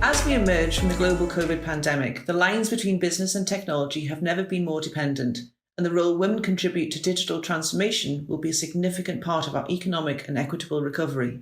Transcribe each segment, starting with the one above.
As we emerge from the global COVID pandemic, the lines between business and technology have never been more dependent, and the role women contribute to digital transformation will be a significant part of our economic and equitable recovery.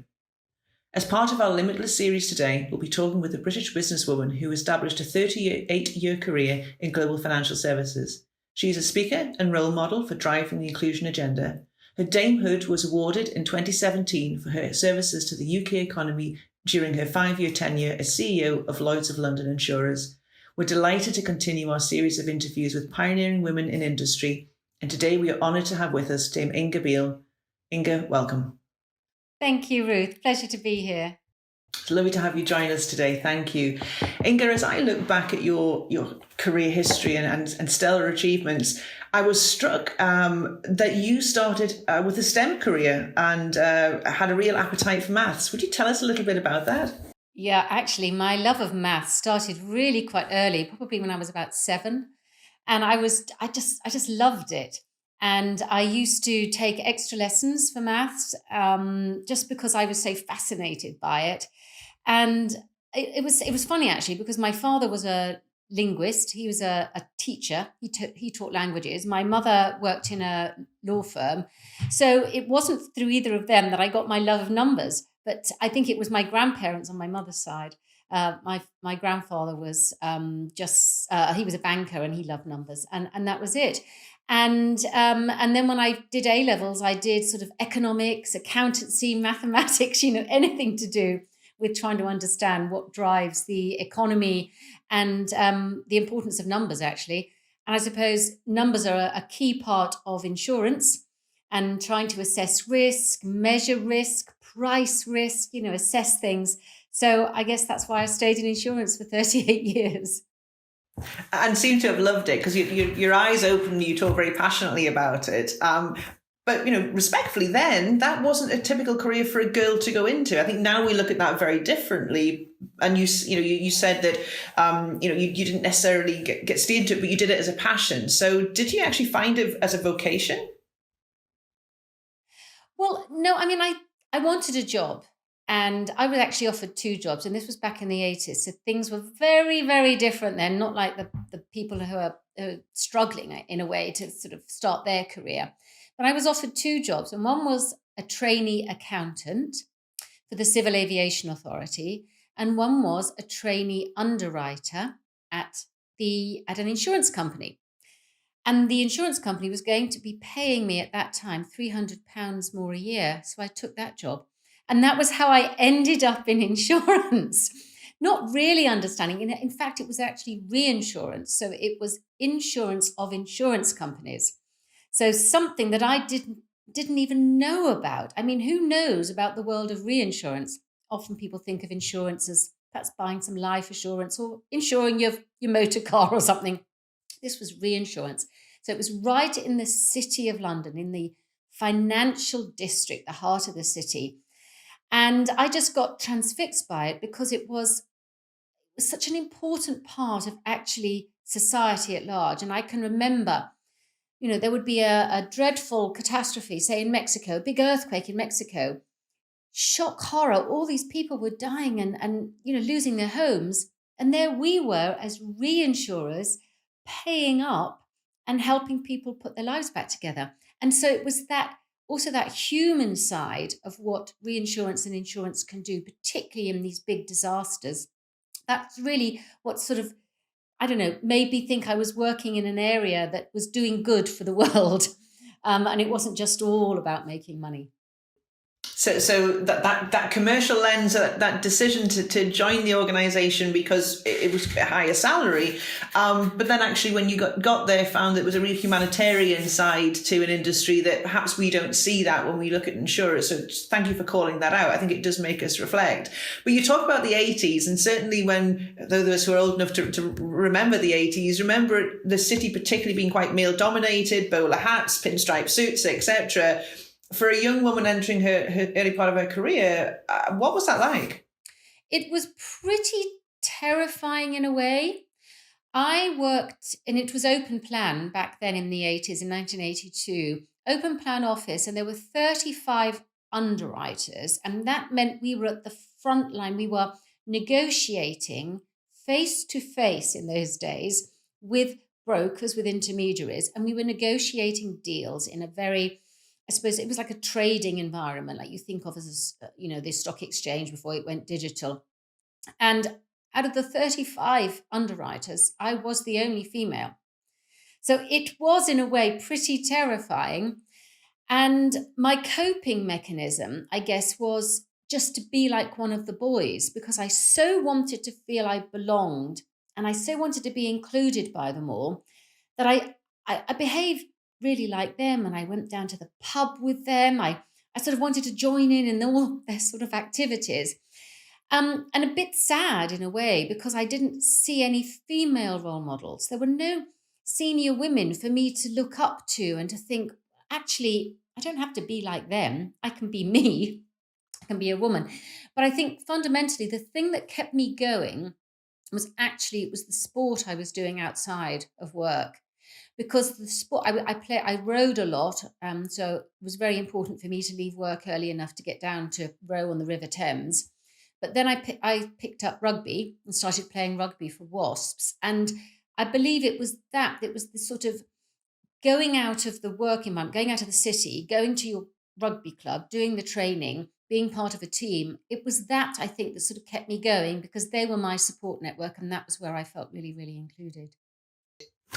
As part of our Limitless series today, we'll be talking with a British businesswoman who established a 38-year career in global financial services. She is a speaker and role model for driving the inclusion agenda. Her damehood was awarded in 2017 for her services to the UK economy during her 5-year tenure as CEO of Lloyd's of London Insurers. We're delighted to continue our series of interviews with pioneering women in industry, and today we are honoured to have with us Dame Inga Beale. Inga, welcome. Thank you, Ruth. Pleasure to be here. It's lovely to have you join us today. Thank you. Inga, as I look back at your career history and stellar achievements, I was struck that you started with a STEM career and had a real appetite for maths. Would you tell us a little bit about that? Yeah, actually, my love of maths started really quite early, probably when I was about 7. And I just loved it. And I used to take extra lessons for maths just because I was so fascinated by it. And it was funny, actually, because my father was a linguist. He was a teacher. He taught languages. My mother worked in a law firm. So it wasn't through either of them that I got my love of numbers. But I think it was my grandparents on my mother's side. My grandfather was he was a banker and he loved numbers, and that was it. And then when I did A levels, I did sort of economics, accountancy, mathematics, anything to do with trying to understand what drives the economy and the importance of numbers, actually. And I suppose numbers are a key part of insurance and trying to assess risk, measure risk, price risk, assess things. So I guess that's why I stayed in insurance for 38 years. And seem to have loved it because your eyes open, you talk very passionately about it. But, respectfully then, that wasn't a typical career for a girl to go into. I think now we look at that very differently. And you said that, you didn't necessarily get steered to it, but you did it as a passion. So did you actually find it as a vocation? Well, no, I mean, I wanted a job. And I was actually offered 2 jobs, and this was back in the 80s. So things were very, very different then, not like the people who are struggling in a way to sort of start their career. But I was offered 2 jobs, and one was a trainee accountant for the Civil Aviation Authority, and one was a trainee underwriter at an insurance company. And the insurance company was going to be paying me at that time £300 more a year. So I took that job. And that was how I ended up in insurance, not really understanding. In fact, it was actually reinsurance. So it was insurance of insurance companies. So something that I didn't even know about. I mean, who knows about the world of reinsurance? Often people think of insurance as perhaps buying some life assurance or insuring your motor car or something. This was reinsurance. So it was right in the city of London, in the financial district, the heart of the city. And I just got transfixed by it because it was such an important part of actually society at large. And I can remember, there would be a dreadful catastrophe, say in Mexico, a big earthquake in Mexico, shock, horror, all these people were dying and losing their homes. And there we were as reinsurers paying up and helping people put their lives back together. And so it was that human side of what reinsurance and insurance can do, particularly in these big disasters. That's really what sort of, made me think I was working in an area that was doing good for the world. And it wasn't just all about making money. So that commercial lens, that decision to join the organisation because it was a higher salary, but then actually when you got there, found it was a real humanitarian side to an industry that perhaps we don't see that when we look at insurers. So thank you for calling that out. I think it does make us reflect. But you talk about the 80s, and certainly when those of us who are old enough to remember the 80s, remember the city particularly being quite male dominated, bowler hats, pinstripe suits, etc. For a young woman entering her early part of her career, what was that like? It was pretty terrifying in a way. I worked, and it was open plan back then in the 80s, in 1982, open plan office, and there were 35 underwriters. And that meant we were at the front line. We were negotiating face to face in those days with brokers, with intermediaries, and we were negotiating deals in a very, I suppose it was like a trading environment, like you think of as, the stock exchange before it went digital. And out of the 35 underwriters, I was the only female. So it was, in a way, pretty terrifying. And my coping mechanism, I guess, was just to be like one of the boys, because I so wanted to feel I belonged and I so wanted to be included by them all that I behaved really like them, and I went down to the pub with them. I sort of wanted to join in all their sort of activities. And a bit sad in a way, because I didn't see any female role models. There were no senior women for me to look up to and to think, actually, I don't have to be like them. I can be me. I can be a woman. But I think fundamentally, the thing that kept me going was actually, it was the sport I was doing outside of work. Because the sport I rowed a lot, so it was very important for me to leave work early enough to get down to row on the River Thames. But then I picked up rugby and started playing rugby for Wasps, and I believe it was the sort of going out of the work environment, going out of the city, going to your rugby club, doing the training, being part of a team. It was that, I think, that sort of kept me going, because they were my support network, and that was where I felt really, really included.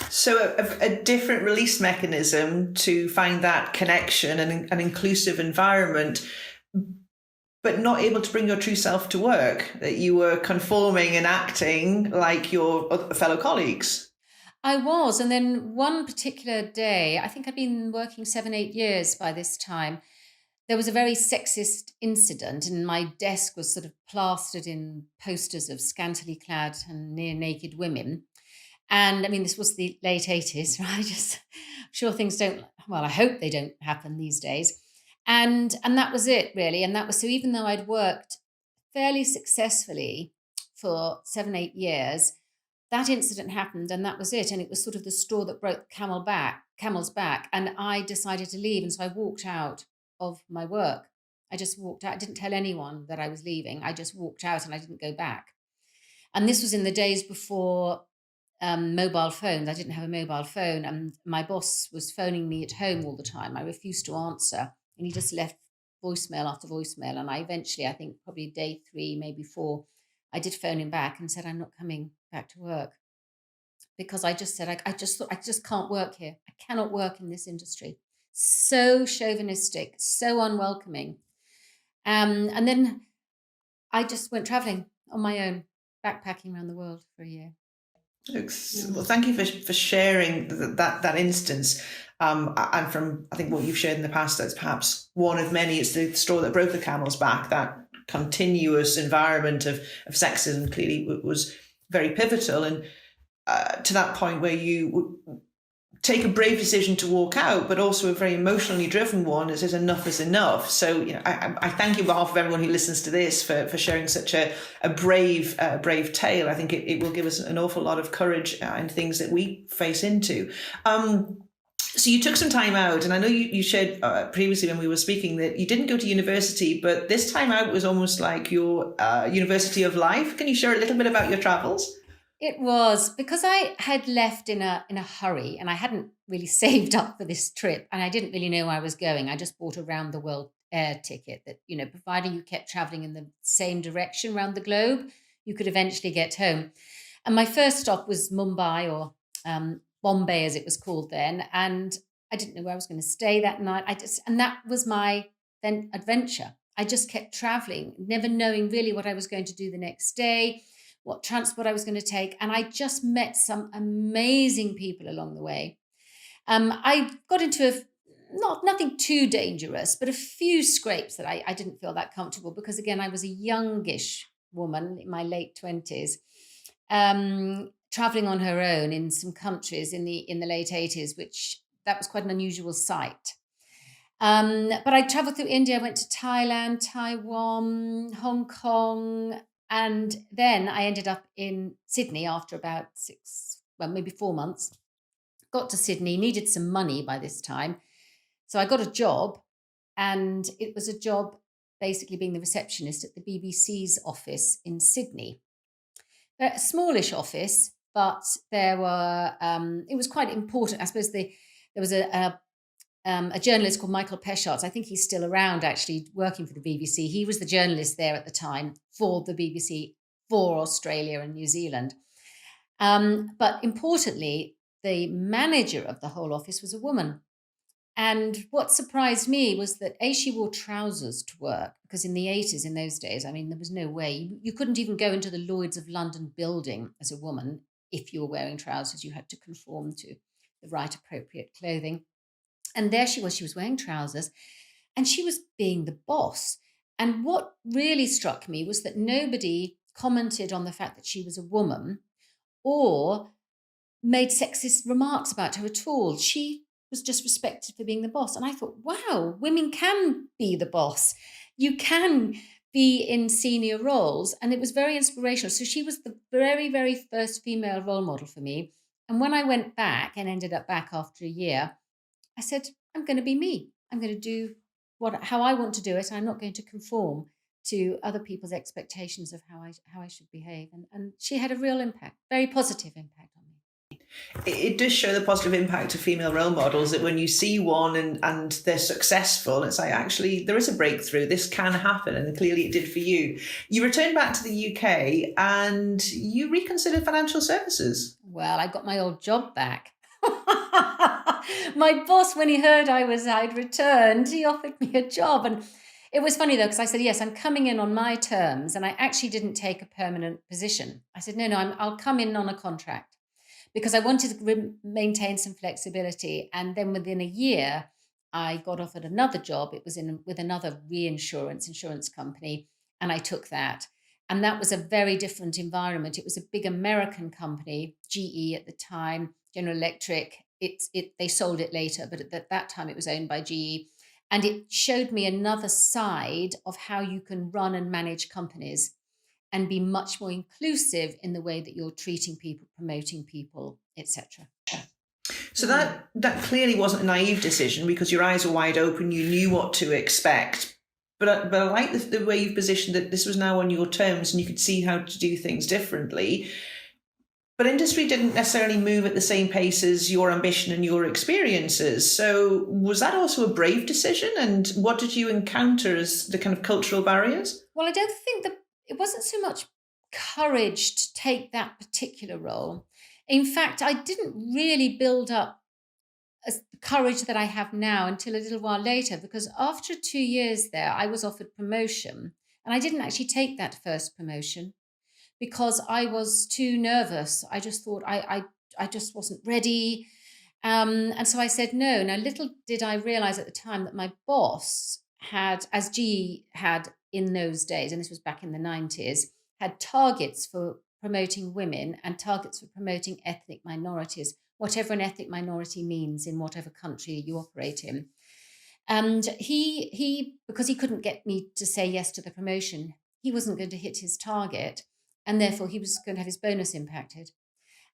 So a different release mechanism to find that connection and an inclusive environment, but not able to bring your true self to work, that you were conforming and acting like your fellow colleagues. I was. And then one particular day, I think I'd been working 7, 8 years by this time, there was a very sexist incident, and my desk was sort of plastered in posters of scantily clad and near naked women. And I mean, this was the late 80s, right? Just sure things don't, well, I hope they don't happen these days. And that was it, really. And that was, so even though I'd worked fairly successfully for 7, 8 years, that incident happened, and that was it. And it was sort of the straw that broke the camel's back. And I decided to leave. And so I walked out of my work. I just walked out. I didn't tell anyone that I was leaving. I just walked out and I didn't go back. And this was in the days before mobile phones. I didn't have a mobile phone, and my boss was phoning me at home all the time. I refused to answer, and he just left voicemail after voicemail. And I eventually, I think probably day 3, maybe 4, I did phone him back and said, I'm not coming back to work, because I just said, I just thought, I just can't work here. I cannot work in this industry. So chauvinistic, so unwelcoming. And then I just went traveling on my own, backpacking around the world for a year. Well, thank you for sharing that instance. And from, I think, what you've shared in the past, that's perhaps one of many. It's the straw that broke the camel's back. That continuous environment of sexism clearly was very pivotal, and to that point where you take a brave decision to walk out, but also a very emotionally driven one, as enough is enough. So, I thank you on behalf of everyone who listens to this for sharing such a brave tale. I think it will give us an awful lot of courage in things that we face into. So you took some time out, and I know you shared previously when we were speaking that you didn't go to university, but this time out was almost like your university of life. Can you share a little bit about your travels? It was because I had left in a hurry, and I hadn't really saved up for this trip, and I didn't really know where I was going. I just bought a round the world air ticket that, providing you kept traveling in the same direction around the globe, you could eventually get home. And my first stop was Mumbai, or Bombay as it was called then, and I didn't know where I was going to stay that night. And that was my then adventure. I just kept traveling, never knowing really what I was going to do the next day, what transport I was going to take. And I just met some amazing people along the way. I got into nothing too dangerous, but a few scrapes that I didn't feel that comfortable, because again, I was a youngish woman in my late 20s, traveling on her own in some countries in the late 80s, which that was quite an unusual sight. But I traveled through India. I went to Thailand, Taiwan, Hong Kong, and then I ended up in Sydney after about 6, well, maybe 4 months. Got to Sydney, needed some money by this time. So I got a job, and it was a job basically being the receptionist at the BBC's office in Sydney. A smallish office, but there were, it was quite important. I suppose there was a journalist called Michael Peshartz. I think he's still around, actually, working for the BBC. He was the journalist there at the time for the BBC for Australia and New Zealand. But importantly, the manager of the whole office was a woman. And what surprised me was that she wore trousers to work, because in the 80s, in those days, I mean, there was no way. You couldn't even go into the Lloyd's of London building as a woman if you were wearing trousers. You had to conform to the right appropriate clothing. And there she was wearing trousers, and she was being the boss. And what really struck me was that nobody commented on the fact that she was a woman or made sexist remarks about her at all. She was just respected for being the boss. And I thought, wow, women can be the boss. You can be in senior roles. And it was very inspirational. So she was the very, very first female role model for me. And when I went back and ended up back after a year, I said, I'm going to be me. I'm going to do how I want to do it. I'm not going to conform to other people's expectations of how I should behave. And she had a real impact, very positive impact on me. It does show the positive impact of female role models, that when you see one and they're successful, it's like, actually, there is a breakthrough. This can happen. And clearly it did for you. You returned back to the UK and you reconsidered financial services. Well, I got my old job back. My boss, when he heard I'd returned, he offered me a job. And it was funny, though, because I said, yes, I'm coming in on my terms. And I actually didn't take a permanent position. I said, no, I'll come in on a contract, because I wanted to maintain some flexibility. And then within a year, I got offered another job. It was with another insurance company, and I took that. And that was a very different environment. It was a big American company, GE at the time, General Electric. They sold it later, but at that time it was owned by GE. And it showed me another side of how you can run and manage companies and be much more inclusive in the way that you're treating people, promoting people, etc. So that clearly wasn't a naive decision, because your eyes were wide open, you knew what to expect. But I like the way you've positioned that this was now on your terms and you could see how to do things differently. But industry didn't necessarily move at the same pace as your ambition and your experiences. So was that also a brave decision? And what did you encounter as the kind of cultural barriers? Well, I don't think that it wasn't so much courage to take that particular role. In fact, I didn't really build up the courage that I have now until a little while later, because after 2 years there, I was offered promotion, and I didn't actually take that first promotion because I was too nervous. I just thought I just wasn't ready. And so I said no. Now, little did I realize at the time that my boss had, as GE had in those days, and this was back in the 90s, had targets for promoting women and targets for promoting ethnic minorities, whatever an ethnic minority means in whatever country you operate in. And he because he couldn't get me to say yes to the promotion, he wasn't going to hit his target, and therefore he was going to have his bonus impacted.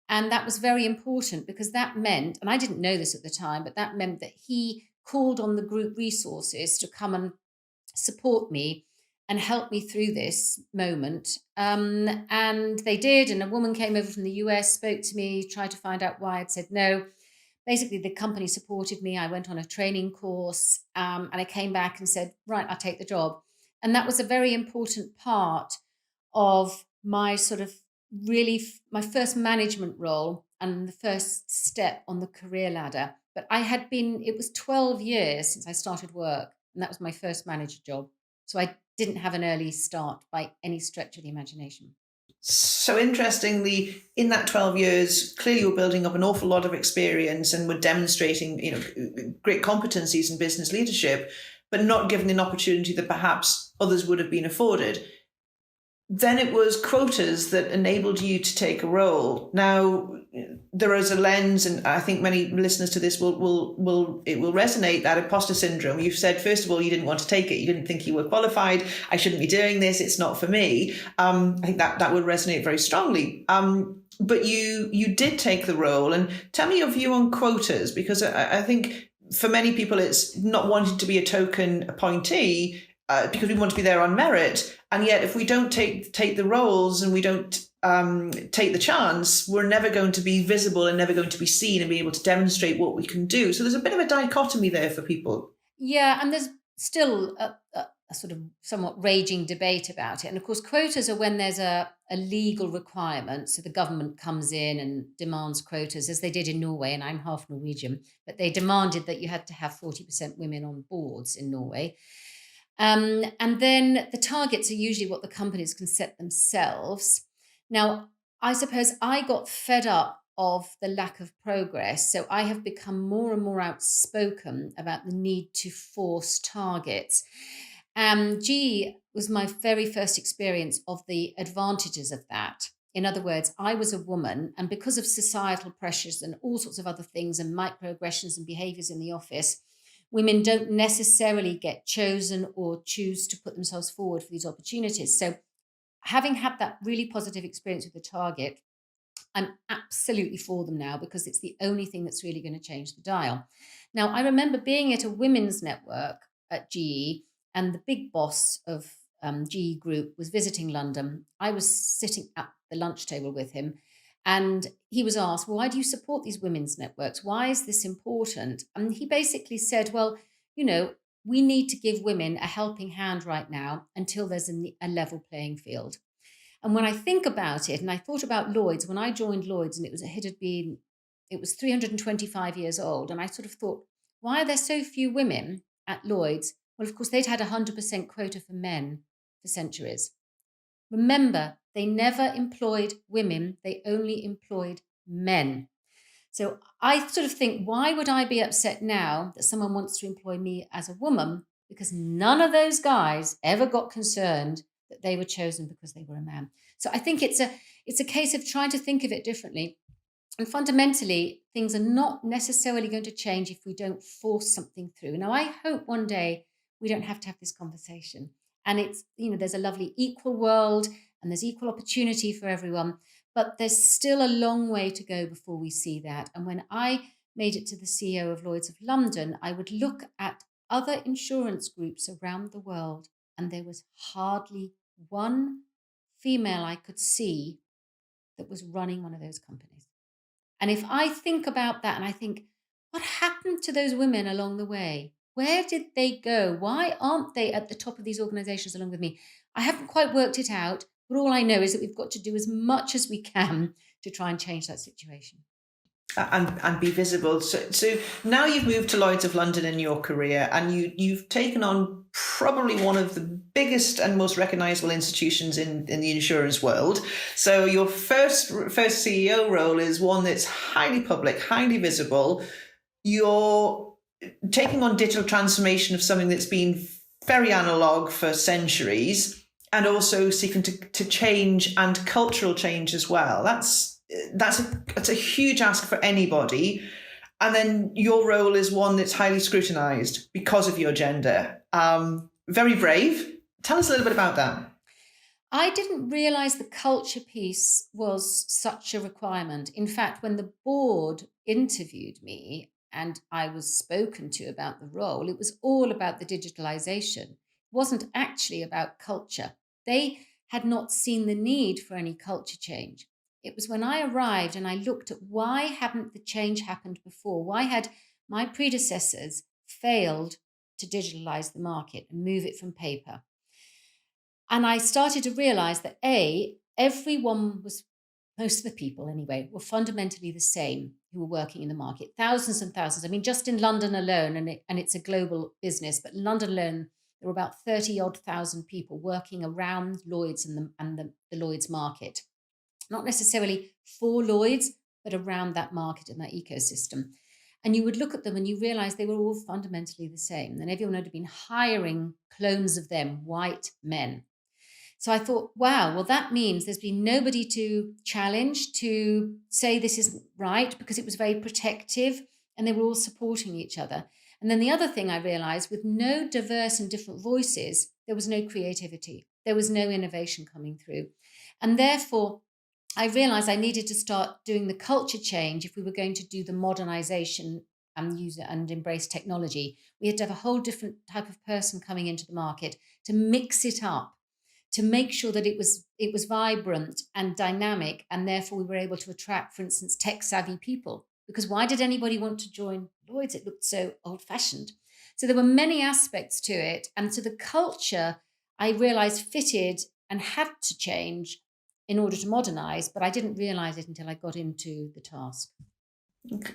And that was very important, because that meant, and I didn't know this at the time, but that meant that he called on the group resources to come and support me and help me through this moment. And they did. And a woman came over from the US, spoke to me, tried to find out why I'd said no. Basically, the company supported me. I went on a training course, and I came back and said, right, I'll take the job. And that was a very important part of my sort of really my first management role and the first step on the career ladder. But it was 12 years since I started work, and that was my first manager job. So I didn't have an early start by any stretch of the imagination. So interestingly, in that 12 years, clearly you were building up an awful lot of experience and were demonstrating, great competencies in business leadership, but not given an opportunity that perhaps others would have been afforded. Then it was Quotas that enabled you to take a role. Now, there is a lens, and I think many listeners to this will resonate, that imposter syndrome. You've said, first of all, you didn't want to take it. You didn't think you were qualified. I shouldn't be doing this. It's not for me. I think that would resonate very strongly. But you did take the role. And tell me your view on Quotas, because I think for many people, it's not wanting to be a token appointee. because we want to be there on merit. And yet, if we don't take the roles and we don't take the chance, we're never going to be visible and never going to be seen and be able to demonstrate what we can do. So there's a bit of a dichotomy there for people. Yeah, and there's still a sort of somewhat raging debate about it. And of course, quotas are when there's a legal requirement. So the government comes in and demands quotas, as they did in Norway, and I'm half Norwegian, but they demanded that you had to have 40% women on boards in Norway. And then the targets are usually what the companies can set themselves. Now, I suppose I got fed up of the lack of progress. So I have become more and more outspoken about the need to force targets. GE was my very first experience of the advantages of that. In other words, I was a woman, and because of societal pressures and all sorts of other things and microaggressions and behaviors in the office, women don't necessarily get chosen or choose to put themselves forward for these opportunities. So having had that really positive experience with the target, I'm absolutely for them now because it's the only thing that's really going to change the dial. Now, I remember being at a women's network at GE, and the big boss of GE Group was visiting London. I was sitting at the lunch table with him, and he was asked, well, why do you support these women's networks? Why is this important? And he basically said, well, we need to give women a helping hand right now until there's a level playing field. And when I think about it, and I thought about Lloyd's, when I joined Lloyd's, and it was 325 years old, and I sort of thought, why are there so few women at Lloyd's? Well, of course, they'd had 100% quota for men for centuries. Remember, they never employed women, they only employed men. So I sort of think, why would I be upset now that someone wants to employ me as a woman? Because none of those guys ever got concerned that they were chosen because they were a man. So I think it's a case of trying to think of it differently. And fundamentally, things are not necessarily going to change if we don't force something through. Now, I hope one day we don't have to have this conversation. And it's, there's a lovely equal world and there's equal opportunity for everyone. But there's still a long way to go before we see that. And when I made it to the CEO of Lloyd's of London, I would look at other insurance groups around the world, and there was hardly one female I could see that was running one of those companies. And if I think about that and I think, what happened to those women along the way? Where did they go? Why aren't they at the top of these organizations along with me? I haven't quite worked it out, but all I know is that we've got to do as much as we can to try and change that situation. And be visible. So now you've moved to Lloyd's of London in your career, and you've taken on probably one of the biggest and most recognizable institutions in the insurance world. So your first CEO role is one that's highly public, highly visible. You're taking on digital transformation of something that's been very analog for centuries, and also seeking to change and cultural change as well. That's a huge ask for anybody. And then your role is one that's highly scrutinized because of your gender. Very brave. Tell us a little bit about that. I didn't realize the culture piece was such a requirement. In fact, when the board interviewed me and I was spoken to about the role, it was all about the digitalization. It wasn't actually about culture. They had not seen the need for any culture change. It was when I arrived and I looked at why hadn't the change happened before? Why had my predecessors failed to digitalize the market and move it from paper? And I started to realize that everyone was, most of the people anyway, were fundamentally the same who were working in the market. Thousands and thousands. I mean, just in London alone, and it's a global business, but in London alone, there were about 30-odd thousand people working around Lloyd's and the Lloyd's market. Not necessarily for Lloyd's, but around that market and that ecosystem. And you would look at them and you realize they were all fundamentally the same. And everyone had been hiring clones of them, white men. So I thought, wow, well, that means there's been nobody to challenge, to say this isn't right, because it was very protective and they were all supporting each other. And then the other thing I realized, with no diverse and different voices, there was no creativity. There was no innovation coming through. And therefore, I realized I needed to start doing the culture change if we were going to do the modernization and use it and embrace technology. We had to have a whole different type of person coming into the market to mix it up, to make sure that it was vibrant and dynamic, and therefore we were able to attract, for instance, tech-savvy people. Because why did anybody want to join Lloyd's? It looked so old-fashioned. So there were many aspects to it, and so the culture, I realised, fitted and had to change in order to modernise, but I didn't realise it until I got into the task.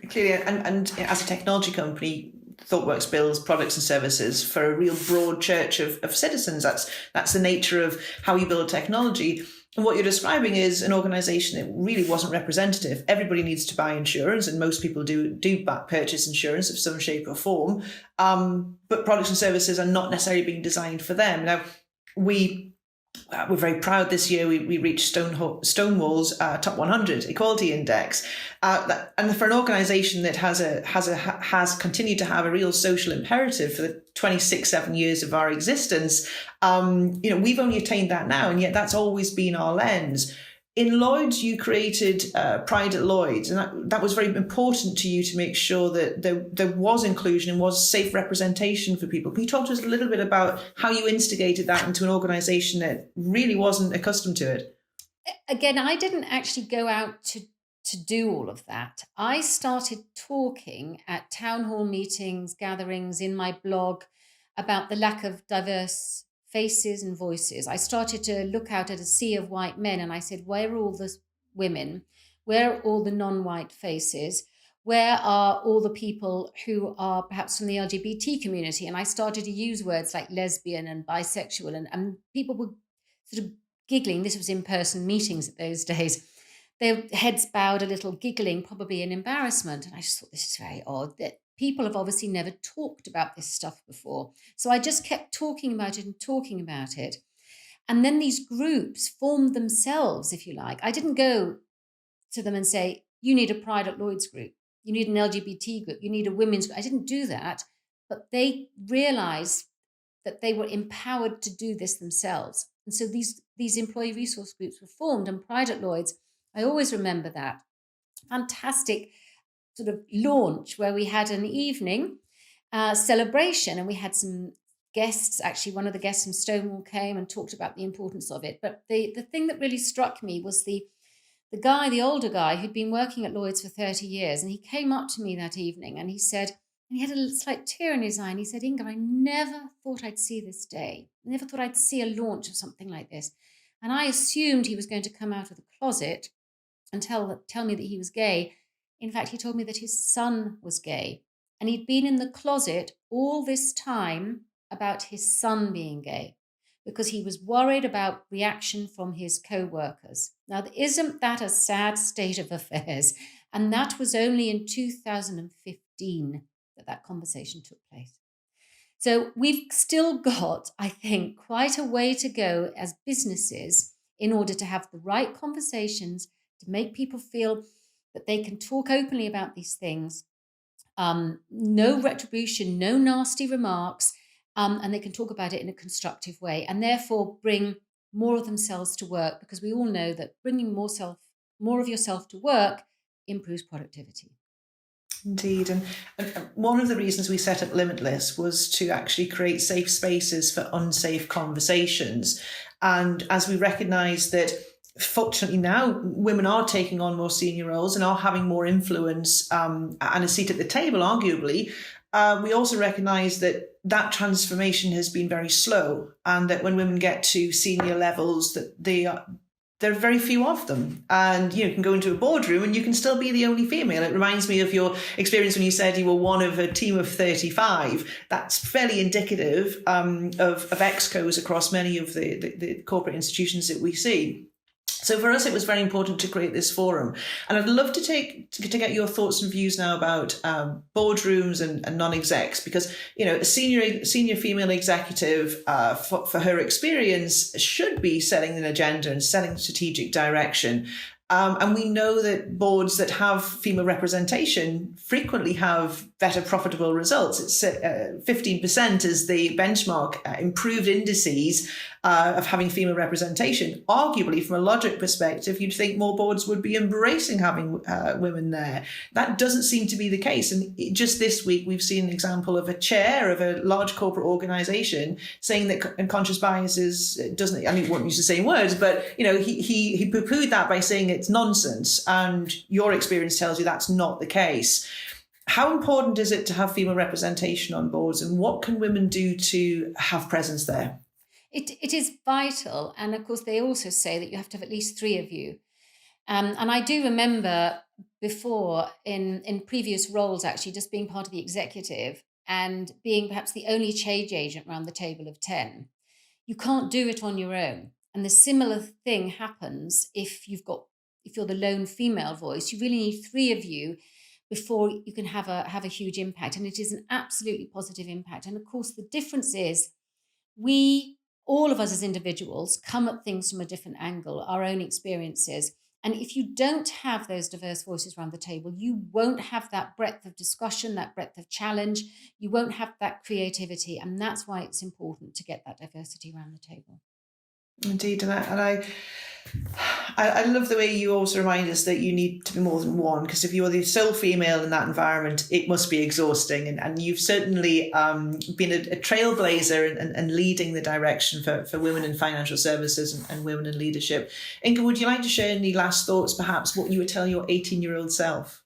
Clearly, and as a technology company, Thoughtworks builds products and services for a real broad church of citizens. That's the nature of how you build technology. And what you're describing is an organisation that really wasn't representative. Everybody needs to buy insurance, and most people do purchase insurance of some shape or form. But products and services are not necessarily being designed for them. Now, we're very proud this year we reached Stonewall's top 100 equality index, and for an organisation that has continued to have a real social imperative for the 7 years of our existence, we've only attained that now, and yet that's always been our lens. In Lloyd's, you created Pride at Lloyd's, and that was very important to you to make sure that there was inclusion and was safe representation for people. Can you talk to us a little bit about how you instigated that into an organisation that really wasn't accustomed to it? Again, I didn't actually go out to do all of that. I started talking at town hall meetings, gatherings, in my blog about the lack of diverse faces and voices. I started to look out at a sea of white men, and I said, where are all the women? Where are all the non-white faces? Where are all the people who are perhaps from the LGBT community? And I started to use words like lesbian and bisexual, and people were sort of giggling. This was in-person meetings at those days. Their heads bowed a little, giggling, probably in embarrassment. And I just thought, this is very odd, that people have obviously never talked about this stuff before. So I just kept talking about it and talking about it. And then these groups formed themselves, if you like. I didn't go to them and say, you need a Pride at Lloyd's group, you need an LGBT group, you need a women's group. I didn't do that, but they realized that they were empowered to do this themselves. And so these employee resource groups were formed, and Pride at Lloyd's, I always remember that fantastic sort of launch where we had an evening celebration, and we had some guests. Actually, one of the guests from Stonewall came and talked about the importance of it. But the thing that really struck me was the older guy who'd been working at Lloyd's for 30 years. And he came up to me that evening and he said, and he had a slight tear in his eye, and he said, Inga, I never thought I'd see this day. I never thought I'd see a launch of something like this. And I assumed he was going to come out of the closet and tell me that he was gay. In fact, he told me that his son was gay, and he'd been in the closet all this time about his son being gay because he was worried about reaction from his co-workers. Now, isn't that a sad state of affairs? And that was only in 2015 that conversation took place. So we've still got, I think, quite a way to go as businesses in order to have the right conversations, to make people feel that they can talk openly about these things, no retribution, no nasty remarks, and they can talk about it in a constructive way, and therefore bring more of themselves to work, because we all know that bringing more of yourself to work improves productivity. Indeed. And one of the reasons we set up Limitless was to actually create safe spaces for unsafe conversations. And as we recognise that fortunately now women are taking on more senior roles and are having more influence and a seat at the table, arguably, we also recognise that transformation has been very slow, and that when women get to senior levels, that there are very few of them. And you can go into a boardroom and you can still be the only female. It reminds me of your experience when you said you were one of a team of 35. That's fairly indicative of excos across many of the corporate institutions that we see. So for us, it was very important to create this forum. And I'd love to get your thoughts and views now about boardrooms and non-execs, because, a senior female executive, for her experience, should be setting an agenda and setting strategic direction. And we know that boards that have female representation frequently have better profitable results. It's 15% is the benchmark, improved indices of having female representation. Arguably, from a logic perspective, you'd think more boards would be embracing having women there. That doesn't seem to be the case. And just this week, we've seen an example of a chair of a large corporate organization saying that unconscious biases doesn't, I mean, he won't use the same words, but, he poo-pooed that by saying it's nonsense. And your experience tells you that's not the case. How important is it to have female representation on boards, and what can women do to have presence there? It is vital. And of course, they also say that you have to have at least 3 of you. And I do remember before in previous roles, actually, just being part of the executive and being perhaps the only change agent around the table of 10. You can't do it on your own. And the similar thing happens if you're the lone female voice. You really need 3 of you before you can have a huge impact. And it is an absolutely positive impact. And of course, the difference is all of us as individuals come at things from a different angle, our own experiences. And if you don't have those diverse voices around the table, you won't have that breadth of discussion, that breadth of challenge. You won't have that creativity. And that's why it's important to get that diversity around the table. Indeed. And I love the way you also remind us that you need to be more than one, because if you're the sole female in that environment, it must be exhausting. And you've certainly been a trailblazer and leading the direction for women in financial services and women in leadership. Inga, would you like to share any last thoughts, perhaps, what you would tell your 18-year-old self?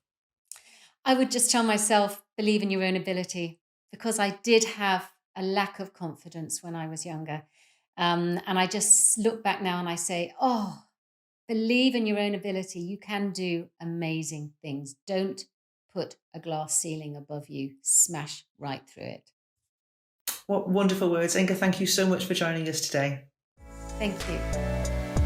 I would just tell myself, believe in your own ability, because I did have a lack of confidence when I was younger. And I just look back now and I say, believe in your own ability. You can do amazing things. Don't put a glass ceiling above you. Smash right through it. What wonderful words. Inga, thank you so much for joining us today. Thank you.